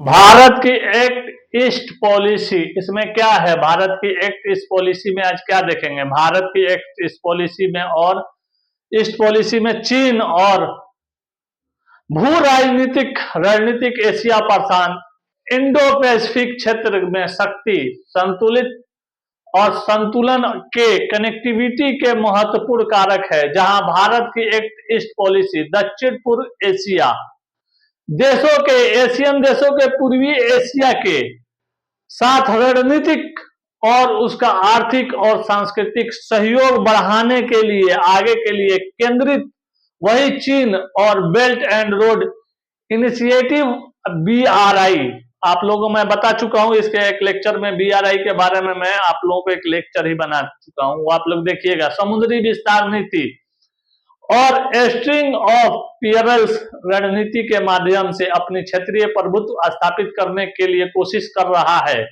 भारत की act east policy, इसमें क्या है? भारत की एक्ट ईस्ट पॉलिसी में आज क्या देखेंगे? भारत की एक्ट ईस्ट पॉलिसी में और ईस्ट पॉलिसी में चीन और भू राजनीतिक रणनीतिक एशिया प्रशांत इंडो पैसिफिक क्षेत्र में शक्ति संतुलित और संतुलन के कनेक्टिविटी के महत्वपूर्ण कारक है। जहां भारत की एक्ट ईस्ट पॉलिसी दक्षिण पूर्व एशिया देशों के एशियन देशों के पूर्वी एशिया के साथ रणनीतिक और उसका आर्थिक और सांस्कृतिक सहयोग बढ़ाने के लिए आगे के लिए केंद्रित, वही चीन और belt and road initiative BRI, आप लोगों को मैं बता चुका हूं इसके एक लेक्चर में, बीआरआई के बारे में मैं आप लोगों को एक लेक्चर ही बना चुका हूं, वो आप लोग देखिएगा। समुद्री विस्तार नीति और स्ट्रिंग ऑफ पियरल्स रणनीति के माध्यम से अपनी क्षेत्रीय प्रभुत्व स्थापित करने के लिए कोशिश कर रहा है।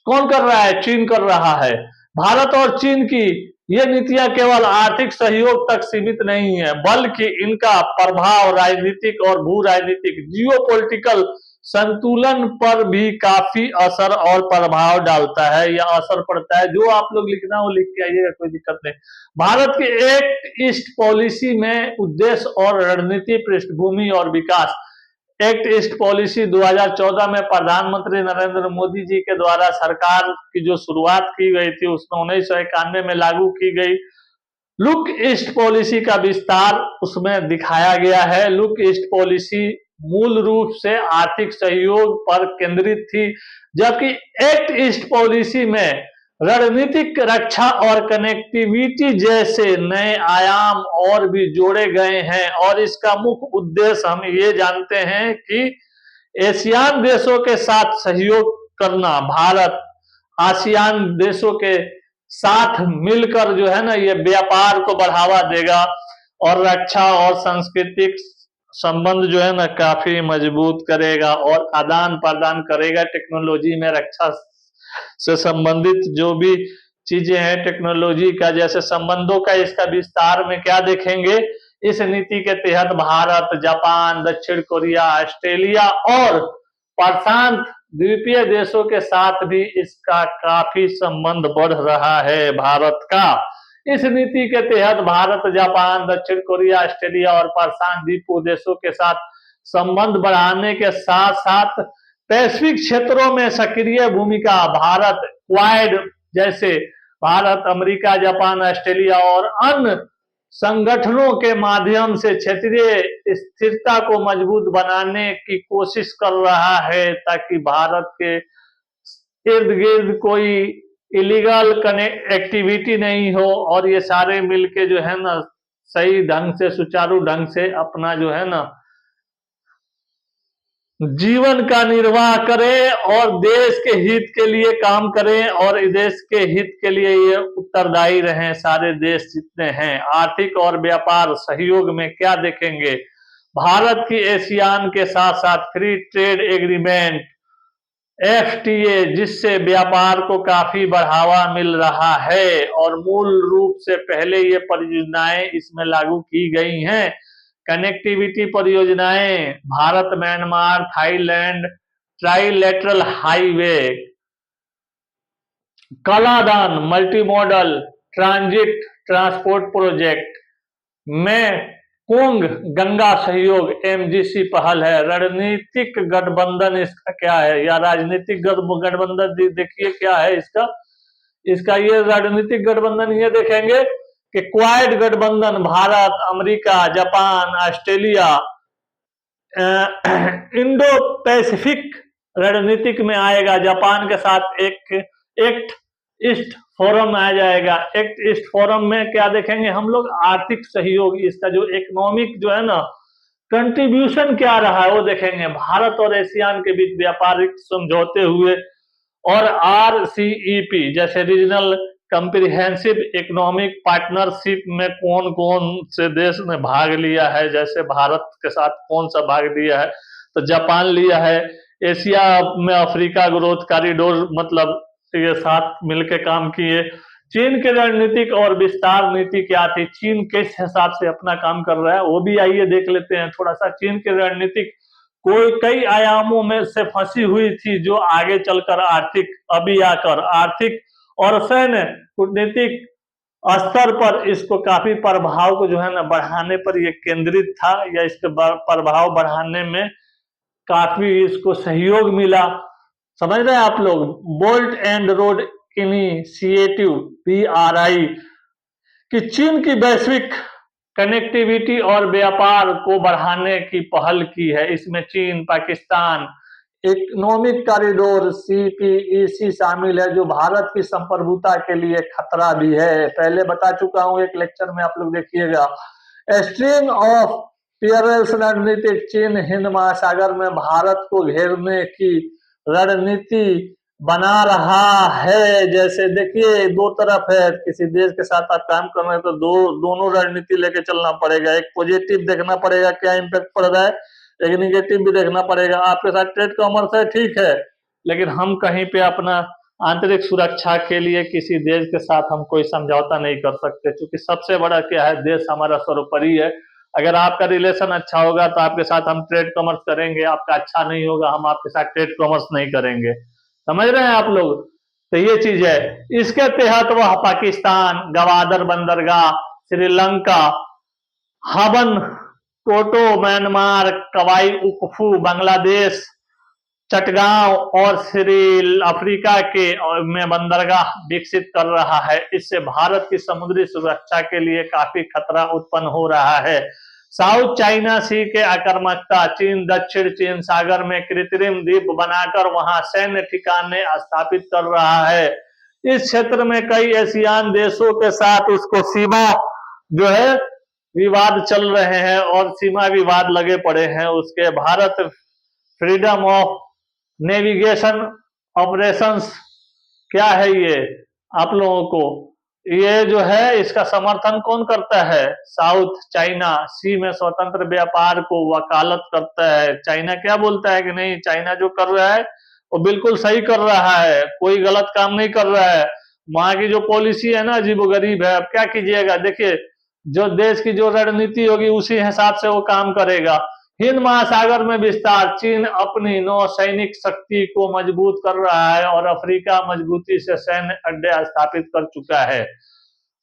कौन कर रहा है? चीन कर रहा है। भारत और चीन की ये नीतियां केवल आर्थिक सहयोग तक सीमित नहीं है, बल्कि इनका प्रभाव राजनीतिक और भू राजनीतिक जियोपॉलिटिकल संतुलन पर भी काफी असर और प्रभाव डालता है या असर पड़ता है। जो आप लोग लिखना वो लिख के आइएगा, कोई दिक्कत नहीं। भारत की एक्ट ईस्ट पॉलिसी में उद्देश्य और रणनीति पृष्ठभूमि और विकास। एक्ट ईस्ट पॉलिसी 2014 में प्रधानमंत्री नरेंद्र मोदी जी के द्वारा सरकार की जो शुरुआत की गई थी उसमें 1991 में लागू की गई। लुक ईस्ट पॉलिसी का विस्तार उसमें दिखाया गया है। लुक ईस्ट पॉलिसी मूल रूप से आर्थिक सहयोग पर केंद्रित थी, जबकि एक्ट ईस्ट पॉलिसी में रणनीतिक रक्षा और कनेक्टिविटी जैसे नए आयाम और भी जोड़े गए हैं। और इसका मुख्य उद्देश्य हम ये जानते हैं कि एशियान देशों के साथ सहयोग करना। भारत आसियान देशों के साथ मिलकर जो है ना ये व्यापार को बढ़ावा देगा और रक्षा और सांस्कृतिक संबंध जो है ना काफी मजबूत करेगा और आदान प्रदान करेगा। टेक्नोलॉजी में रक्षा से संबंधित जो भी चीजें हैं टेक्नोलॉजी का जैसे संबंधों का, इसका विस्तार में क्या देखेंगे? इस नीति के तहत भारत, जापान, दक्षिण कोरिया, ऑस्ट्रेलिया और प्रशांत द्वीपीय देशों के साथ भी इसका काफी संबंध बढ़ रहा है भारत का। इस नीति के तहत भारत, जापान, दक्षिण कोरिया, ऑस्ट्रेलिया और प्रशांत द्वीपीय देशों के साथ संबंध बढ़ाने के साथ साथ पैसिफिक क्षेत्रों में सक्रिय भूमिका। भारत क्वाड जैसे भारत, अमेरिका, जापान, ऑस्ट्रेलिया और अन्य संगठनों के माध्यम से क्षेत्रीय स्थिरता को मजबूत बनाने की कोशिश कर रहा है, ताकि भारत के इर्द गिर्द कोई इलीगल एक्टिविटी नहीं हो और ये सारे मिलके जो है ना सही ढंग से, सुचारू ढंग से अपना जो है ना जीवन का निर्वाह करें और देश के हित के लिए काम करें और देश के हित के लिए ये उत्तरदायी रहें। सारे देश जितने हैं आर्थिक और व्यापार सहयोग में क्या देखेंगे? भारत की एशियान के साथ साथ फ्री ट्रेड एग्रीमेंट एफटीए, जिससे व्यापार को काफी बढ़ावा मिल रहा है और मूल रूप से पहले ये परियोजनाएं इसमें लागू की गई हैं। कनेक्टिविटी परियोजनाएं Bharat, Myanmar, Thailand trilateral highway, Kaladan multi modal transit transport project में कोंग गंगा सहयोग एमजीसी पहल है। रणनीतिक गठबंधन इसका क्या है या राजनीतिक गठबंधन देखिए क्या है इसका ये राजनीतिक गठबंधन ये देखेंगे कि क्वाड गठबंधन Bharat, America, Japan, Australia Indo Pacific रणनीतिक में आएगा। जापान के साथ एक एक्ट ईस्ट फोरम आ जाएगा। एक्ट ईस्ट फोरम में क्या देखेंगे हम लोग? आर्थिक सहयोग, इसका जो इकोनॉमिक जो है ना कंट्रीब्यूशन क्या रहा है वो देखेंगे। भारत और एशियान के बीच व्यापारिक समझौते हुए और आरसीईपी जैसे रीजनल कंप्रिहेंसिव इकोनॉमिक पार्टनरशिप में कौन कौन से देश ने भाग लिया है? जैसे भारत के साथ कौन सा भाग लिया है? तो जापान लिया है। एशिया में अफ्रीका ग्रोथ कॉरिडोर मतलब ये साथ मिलकर काम किए। चीन की रणनीतिक और विस्तार नीति क्या थी? चीन किस हिसाब से अपना काम कर रहा है वो भी आइए देख लेते हैं थोड़ा सा। चीन की रणनीतिक कई आयामों में से फंसी हुई थी, जो आगे चलकर अभी आकर आर्थिक और सैन्य कूटनीतिक स्तर पर इसको काफी प्रभाव को जो है ना बढ़ाने पर ये केंद्रित था, या इसके प्रभाव बढ़ाने में काफी इसको सहयोग मिला। समझ रहे हैं आप लोग। Bolt and road initiative BRI कि चीन की वैश्विक कनेक्टिविटी और व्यापार को बढ़ाने की पहल की है। इसमें चीन पाकिस्तान इकोनॉमिक कॉरिडोर CPEC शामिल है, जो भारत की संप्रभुता के लिए खतरा भी है। पहले बता चुका हूं एक लेक्चर में, आप लोग देखिएगा। स्ट्रिंग ऑफ पेयरल्स रणनीतिक चीन हिंद महासागर में भारत को घेरने की रणनीति बना रहा है। जैसे देखिए दो तरफ है, किसी देश के साथ आप काम कर रहे हैं तो दोनों रणनीति लेके चलना पड़ेगा। एक पॉजिटिव देखना पड़ेगा क्या इम्पैक्ट पड़ रहा है, एक निगेटिव भी देखना पड़ेगा। आपके साथ ट्रेड कॉमर्स है, ठीक है, लेकिन हम कहीं पे अपना आंतरिक सुरक्षा के लिए किसी देश के साथ हम कोई समझौता नहीं कर सकते, क्योंकि सबसे बड़ा क्या है, देश हमारा सर्वोपरि है। अगर आपका रिलेशन अच्छा होगा तो आपके साथ हम ट्रेड कॉमर्स करेंगे, आपका अच्छा नहीं होगा हम आपके साथ ट्रेड कॉमर्स नहीं करेंगे। समझ रहे हैं आप लोग। तो ये चीज है। इसके तहत वह पाकिस्तान, गवादर बंदरगाह, श्रीलंका, हबन टोटो म्यांमार, कवाई उकफू बांग्लादेश, चटगांव और श्री अफ्रीका के में बंदरगाह विकसित कर रहा है। इससे भारत की समुद्री सुरक्षा के लिए काफी खतरा उत्पन्न हो रहा है। साउथ चाइना सी के आक्रामकता, चीन दक्षिण चीन सागर में कृत्रिम द्वीप बनाकर वहां सैन्य ठिकाने स्थापित कर रहा है। इस क्षेत्र में कई एशियान देशों के साथ उसको सीमा जो है विवाद चल रहे हैं और सीमा विवाद लगे पड़े हैं उसके। Bharat freedom of navigation operations क्या है ये आप लोगों को, ये जो है इसका समर्थन कौन करता है? साउथ चाइना सी में स्वतंत्र व्यापार को वकालत करता है। चाइना क्या बोलता है कि नहीं, चाइना जो कर रहा है वो बिल्कुल सही कर रहा है, कोई गलत काम नहीं कर रहा है। वहां की जो पॉलिसी है ना अजीबोगरीब है। अब क्या कीजिएगा, देखिए जो देश की जो रणनीति होगी उसी हिसाब से वो काम करेगा। हिंद महासागर में विस्तार, चीन अपनी नौसैनिक शक्ति को मजबूत कर रहा है और अफ्रीका मजबूती से सैन्य अड्डे स्थापित कर चुका है।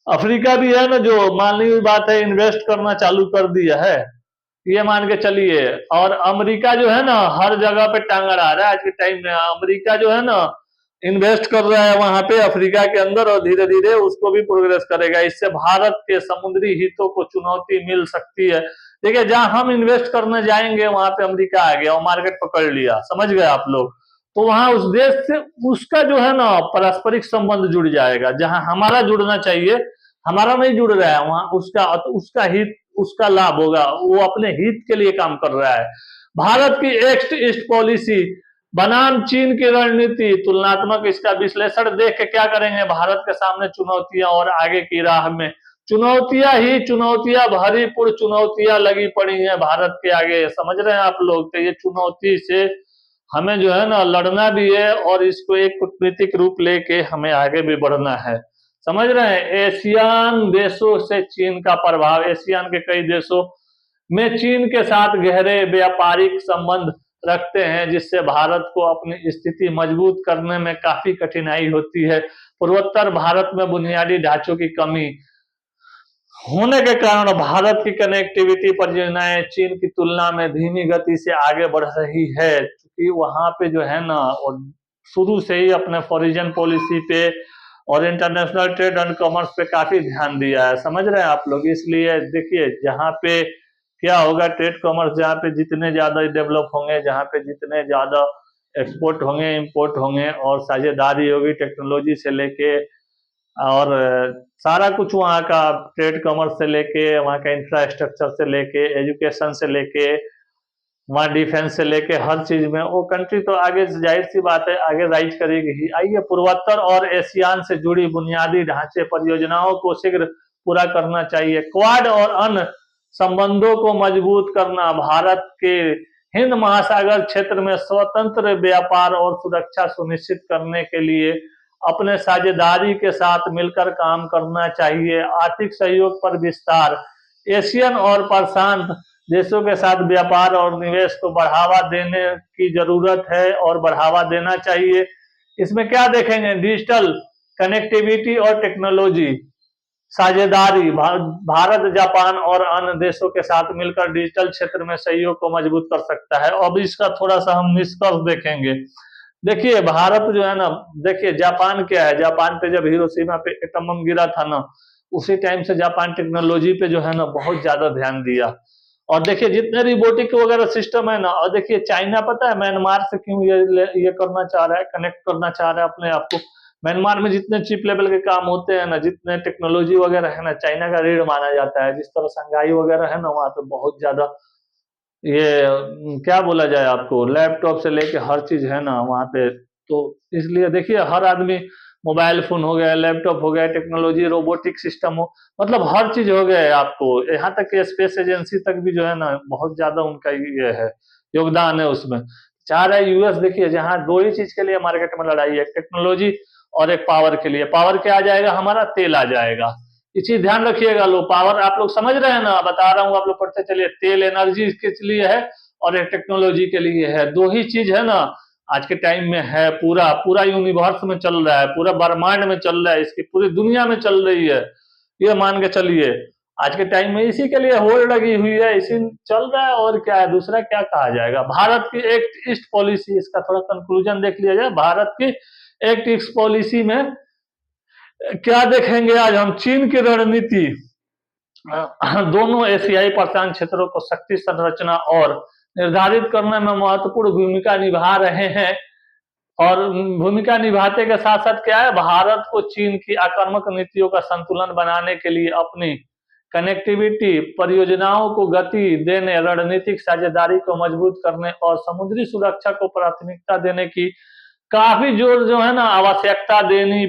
अफ्रीका भी है ना, जो माननी हुई बात है, इन्वेस्ट करना चालू कर दिया है, ये मान के चलिए। और अमेरिका जो है ना हर जगह पे टांग अड़ा रहा है आज के टाइम में। अमेरिका जो है ना इन्वेस्ट कर रहा है वहां पे अफ्रीका के अंदर, और धीरे धीरे उसको भी प्रोग्रेस करेगा। इससे भारत के समुद्री हितों को चुनौती मिल सकती है। देखिए जहां हम इन्वेस्ट करने जाएंगे वहां पे अमेरिका आ गया और मार्केट पकड़ लिया, समझ गए आप लोग। तो वहां उस देश से उसका जो है ना पारस्परिक संबंध जुड़ जाएगा, जहां हमारा जुड़ना चाहिए हमारा नहीं जुड़ रहा है, वहां उसका हित उसका लाभ होगा, वो अपने हित के लिए काम कर रहा है। भारत की एक्ट ईस्ट पॉलिसी बनाम चीन की रणनीति, तुलनात्मक इसका विश्लेषण देख के क्या करेंगे, भारत के सामने चुनौतियां और आगे की राह में चुनौतियां ही चुनौतियां, भरीपूर्ण चुनौतियां लगी पड़ी हैं भारत के आगे। समझ रहे हैं आप लोग। तो ये चुनौती से हमें जो है ना लड़ना भी है और इसको एक कूटनीतिक रूप लेके हमें आगे भी बढ़ना है। समझ रहे हैं। एशियान देशों से चीन का प्रभाव, एशियान के कई देशों में चीन के साथ गहरे व्यापारिक संबंध रखते हैं, जिससे भारत को अपनी स्थिति मजबूत करने में काफी कठिनाई होती है। पूर्वोत्तर भारत में बुनियादी ढांचों की कमी होने के कारण भारत की कनेक्टिविटी परियोजनाएं चीन की तुलना में धीमी गति से आगे बढ़ रही है, क्योंकि वहां पे जो है ना शुरू से ही अपने फॉरेन पॉलिसी पे और इंटरनेशनल ट्रेड एंड कॉमर्स पे काफी ध्यान दिया है। समझ रहे हैं आप लोग। इसलिए देखिए जहाँ पे क्या होगा, ट्रेड कॉमर्स जहाँ पे जितने ज्यादा डेवलप होंगे, जहाँ पे जितने ज्यादा एक्सपोर्ट होंगे इंपोर्ट होंगे और साझेदारी होगी टेक्नोलॉजी से लेके और सारा कुछ वहाँ का, ट्रेड कॉमर्स से लेके वहाँ का इंफ्रास्ट्रक्चर से लेके एजुकेशन से लेके वहाँ डिफेंस से लेके हर चीज में वो कंट्री तो आगे जाहिर सी बात है आगे राइज करेगी ही। आइए पूर्वोत्तर और एशियान से जुड़ी बुनियादी ढांचे परियोजनाओं को शीघ्र पूरा करना चाहिए। क्वाड और अन्य संबंधों को मजबूत करना, भारत के हिंद महासागर क्षेत्र में स्वतंत्र व्यापार और सुरक्षा सुनिश्चित करने के लिए अपने साझेदारी के साथ मिलकर काम करना चाहिए। आर्थिक सहयोग पर विस्तार, एशियन और प्रशांत देशों के साथ व्यापार और निवेश को बढ़ावा देने की जरूरत है और बढ़ावा देना चाहिए। इसमें क्या देखेंगे, डिजिटल कनेक्टिविटी और टेक्नोलॉजी साझेदारी, भारत जापान और अन्य देशों के साथ मिलकर डिजिटल क्षेत्र में सहयोग को मजबूत कर सकता है। अब इसका थोड़ा सा हम निष्कर्ष देखेंगे। देखिए भारत जो है ना, देखिए जापान क्या है, जापान पे जब हिरोशिमा पे एटम बम गिरा था ना, उसी टाइम से जापान टेक्नोलॉजी पे जो है ना बहुत ज्यादा ध्यान दिया। और देखिए जितने रिबोटिक वगैरह सिस्टम है ना, और देखिए चाइना पता है म्यांमार से क्यों ये करना चाह रहा है, कनेक्ट करना चाह रहा है अपने आप को। म्यांमार में जितने चिप लेवल के काम होते हैं ना, जितने टेक्नोलॉजी वगैरह है ना, चाइना का रीढ़ माना जाता है। जिस तरह संघाई वगैरह है ना, वहाँ पे बहुत ज्यादा ये क्या बोला जाए आपको, लैपटॉप से लेके हर चीज है ना वहाँ पे। तो इसलिए देखिए हर आदमी, मोबाइल फोन हो गया, लैपटॉप हो गया, टेक्नोलॉजी, रोबोटिक सिस्टम हो, मतलब हर चीज हो गया है आपको। यहाँ तक कि स्पेस एजेंसी तक भी जो है ना बहुत ज्यादा उनका ये है, योगदान है उसमें। चाह रहा है यूएस, देखिए जहाँ दो ही चीज के लिए मार्केट में लड़ाई है, टेक्नोलॉजी और एक पावर के लिए। पावर क्या आ जाएगा, हमारा तेल आ जाएगा। ये चीज ध्यान रखिएगा। लो पावर आप लोग समझ रहे हैं ना, बता रहा हूँ आप लोग पढ़ते चलिए। तेल एनर्जी के लिए है और एक टेक्नोलॉजी के लिए है, दो ही चीज है ना आज के टाइम में है। पूरा पूरा यूनिवर्स में चल रहा है, पूरा ब्रह्मांड में चल रहा है, इसकी पूरी दुनिया में चल रही है, ये मान के चलिए। आज के टाइम में इसी के लिए होड़ लगी हुई है, इसी चल रहा है। और क्या है, दूसरा क्या कहा जाएगा। भारत की एक्ट ईस्ट पॉलिसी, इसका थोड़ा कंक्लूजन देख लिया जाए। भारत की एक्ट ईस्ट पॉलिसी में क्या देखेंगे आज हम, चीन की रणनीति दोनों एशियाई प्रशांत क्षेत्रों को शक्ति संरचना और निर्धारित करने में महत्वपूर्ण भूमिका निभा रहे हैं। और भूमिका निभाते के साथ साथ क्या है, भारत को चीन की आक्रामक नीतियों का संतुलन बनाने के लिए अपनी कनेक्टिविटी परियोजनाओं को गति देने, रणनीतिक साझेदारी को मजबूत करने और समुद्री सुरक्षा को प्राथमिकता देने की काफी जोर जो है ना आवश्यकता देनी